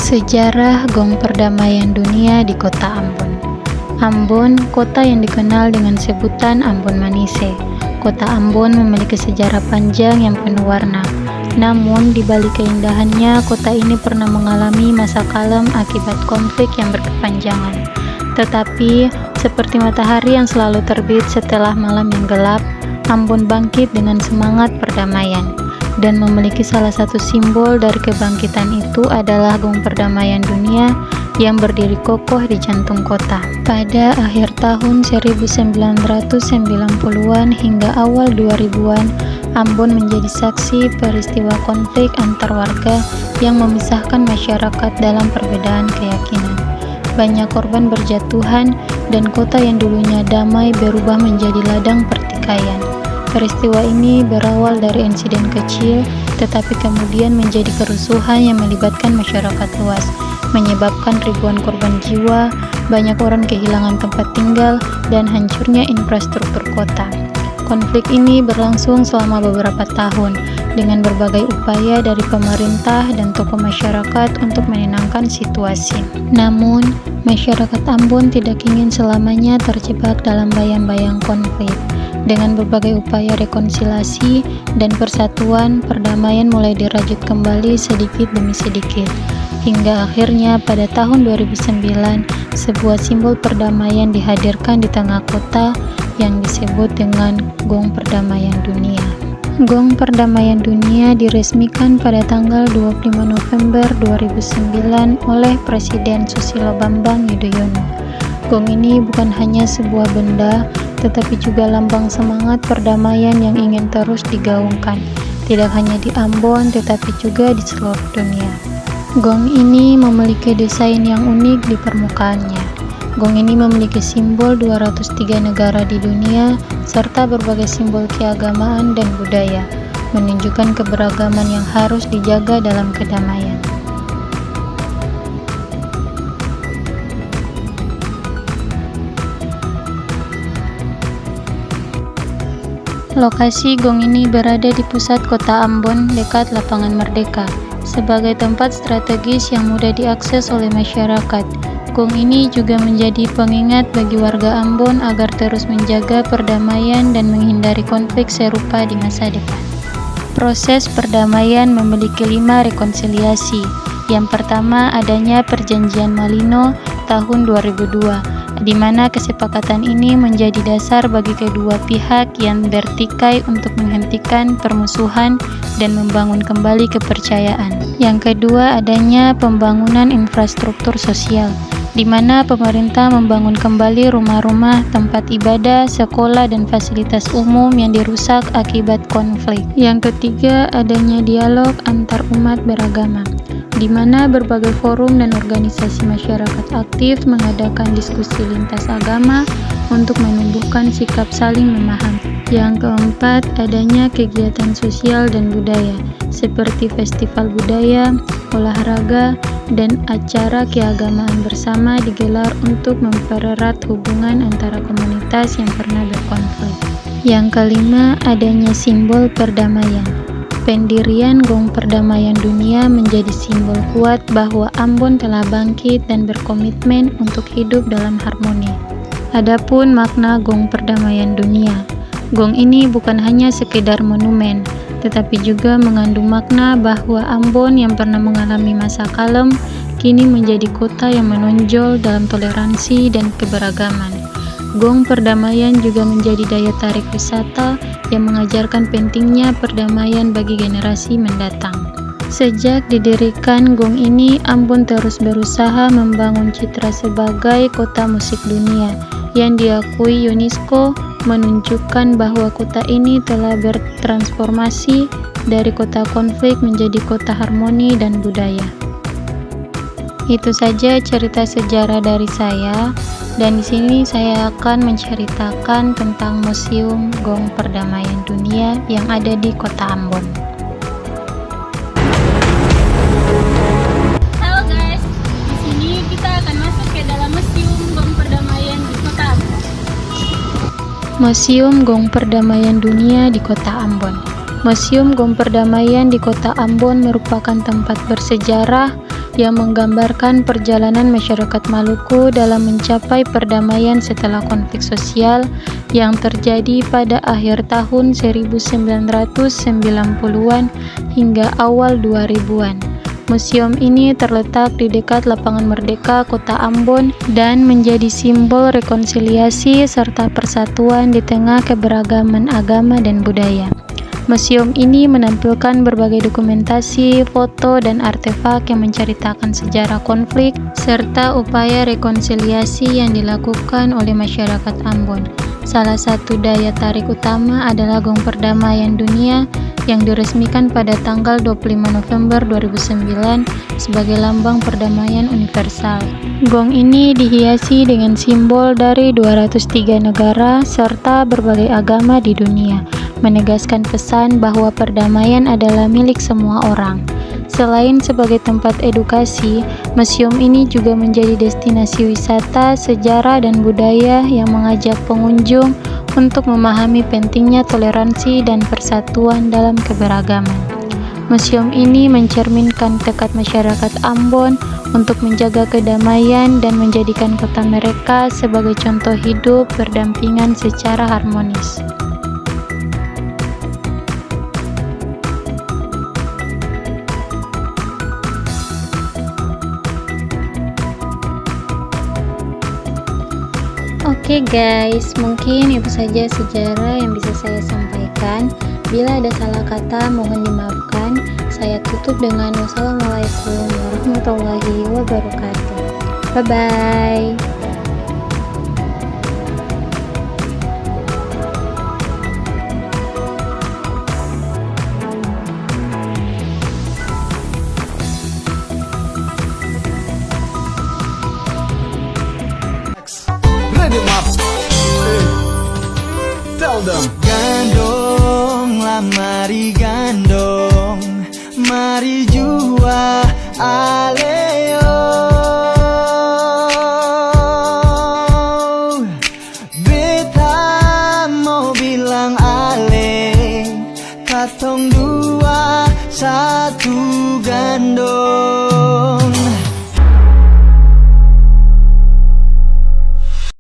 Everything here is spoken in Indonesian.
Sejarah Gong Perdamaian Dunia di Kota Ambon. Ambon, kota yang dikenal dengan sebutan Ambon Manise. Kota Ambon memiliki sejarah panjang yang penuh warna. Namun, di balik keindahannya, kota ini pernah mengalami masa kelam akibat konflik yang berkepanjangan. Tetapi, seperti matahari yang selalu terbit setelah malam yang gelap, Ambon bangkit dengan semangat perdamaian. Dan memiliki salah satu simbol dari kebangkitan itu adalah Gong Perdamaian Dunia yang berdiri kokoh di jantung kota. Pada akhir tahun 1990-an hingga awal 2000-an, Ambon menjadi saksi peristiwa konflik antar warga yang memisahkan masyarakat dalam perbedaan keyakinan. Banyak korban berjatuhan dan kota yang dulunya damai berubah menjadi ladang pertikaian. Peristiwa ini berawal dari insiden kecil, tetapi kemudian menjadi kerusuhan yang melibatkan masyarakat luas, menyebabkan ribuan korban jiwa, banyak orang kehilangan tempat tinggal, dan hancurnya infrastruktur kota. Konflik ini berlangsung selama beberapa tahun, dengan berbagai upaya dari pemerintah dan tokoh masyarakat untuk menenangkan situasi. Namun, masyarakat Ambon tidak ingin selamanya terjebak dalam bayang-bayang konflik. Dengan berbagai upaya rekonsiliasi dan persatuan, perdamaian mulai dirajut kembali sedikit demi sedikit. Hingga akhirnya pada tahun 2009, sebuah simbol perdamaian dihadirkan di tengah kota yang disebut dengan Gong Perdamaian Dunia. Gong Perdamaian Dunia diresmikan pada tanggal 25 November 2009 oleh Presiden Susilo Bambang Yudhoyono. Gong ini bukan hanya sebuah benda, tetapi juga lambang semangat perdamaian yang ingin terus digaungkan, tidak hanya di Ambon tetapi juga di seluruh dunia. Gong ini memiliki desain yang unik di permukaannya. Gong ini memiliki simbol 203 negara di dunia serta berbagai simbol keagamaan dan budaya, menunjukkan keberagaman yang harus dijaga dalam kedamaian. Lokasi gong ini berada di pusat kota Ambon dekat Lapangan Merdeka, sebagai tempat strategis yang mudah diakses oleh masyarakat. Gong ini juga menjadi pengingat bagi warga Ambon agar terus menjaga perdamaian dan menghindari konflik serupa di masa depan. Proses perdamaian memiliki 5 rekonsiliasi. Yang pertama adanya Perjanjian Malino tahun 2002. Di mana kesepakatan ini menjadi dasar bagi kedua pihak yang bertikai untuk menghentikan permusuhan dan membangun kembali kepercayaan. Yang kedua, adanya pembangunan infrastruktur sosial, di mana pemerintah membangun kembali rumah-rumah, tempat ibadah, sekolah, dan fasilitas umum yang dirusak akibat konflik. Yang ketiga, adanya dialog antar umat beragama, di mana berbagai forum dan organisasi masyarakat aktif mengadakan diskusi lintas agama untuk menumbuhkan sikap saling memahami. Yang keempat, adanya kegiatan sosial dan budaya, seperti festival budaya, olahraga, dan acara keagamaan bersama digelar untuk mempererat hubungan antara komunitas yang pernah berkonflik. Yang kelima, adanya simbol perdamaian. Pendirian Gong Perdamaian Dunia menjadi simbol kuat bahwa Ambon telah bangkit dan berkomitmen untuk hidup dalam harmoni. Adapun makna Gong Perdamaian Dunia, gong ini bukan hanya sekedar monumen, tetapi juga mengandung makna bahwa Ambon yang pernah mengalami masa kelam kini menjadi kota yang menonjol dalam toleransi dan keberagaman. Gong Perdamaian juga menjadi daya tarik wisata yang mengajarkan pentingnya perdamaian bagi generasi mendatang. Sejak didirikan gong ini, Ambon terus berusaha membangun citra sebagai kota musik dunia yang diakui UNESCO, menunjukkan bahwa kota ini telah bertransformasi dari kota konflik menjadi kota harmoni dan budaya. Itu saja cerita sejarah dari saya, dan di sini saya akan menceritakan tentang Museum Gong Perdamaian Dunia yang ada di Kota Ambon. Halo guys, di sini kita akan masuk ke dalam Museum Gong Perdamaian di Kota Ambon. Museum Gong Perdamaian Dunia di Kota Ambon. Museum Gong Perdamaian di Kota Ambon merupakan tempat bersejarah yang menggambarkan perjalanan masyarakat Maluku dalam mencapai perdamaian setelah konflik sosial yang terjadi pada akhir tahun 1990-an hingga awal 2000-an. Museum ini terletak di dekat Lapangan Merdeka, Kota Ambon, dan menjadi simbol rekonsiliasi serta persatuan di tengah keberagaman agama dan budaya. Museum ini menampilkan berbagai dokumentasi, foto, dan artefak yang menceritakan sejarah konflik serta upaya rekonsiliasi yang dilakukan oleh masyarakat Ambon. Salah satu daya tarik utama adalah Gong Perdamaian Dunia yang diresmikan pada tanggal 25 November 2009 sebagai lambang perdamaian universal. Gong ini dihiasi dengan simbol dari 203 negara serta berbagai agama di dunia, menegaskan pesan bahwa perdamaian adalah milik semua orang. Selain sebagai tempat edukasi, museum ini juga menjadi destinasi wisata, sejarah, dan budaya yang mengajak pengunjung untuk memahami pentingnya toleransi dan persatuan dalam keberagaman. Museum ini mencerminkan tekad masyarakat Ambon untuk menjaga kedamaian dan menjadikan kota mereka sebagai contoh hidup berdampingan secara harmonis. Oke guys, mungkin itu saja sejarah yang bisa saya sampaikan. Bila ada salah kata, mohon dimaafkan. Saya tutup dengan wassalamualaikum warahmatullahi wabarakatuh. Bye-bye. Ready maps. Tell them. Gandong lah mari gandong, mari jua aleo. Beta mau bilang ale, katong dua satu gandong.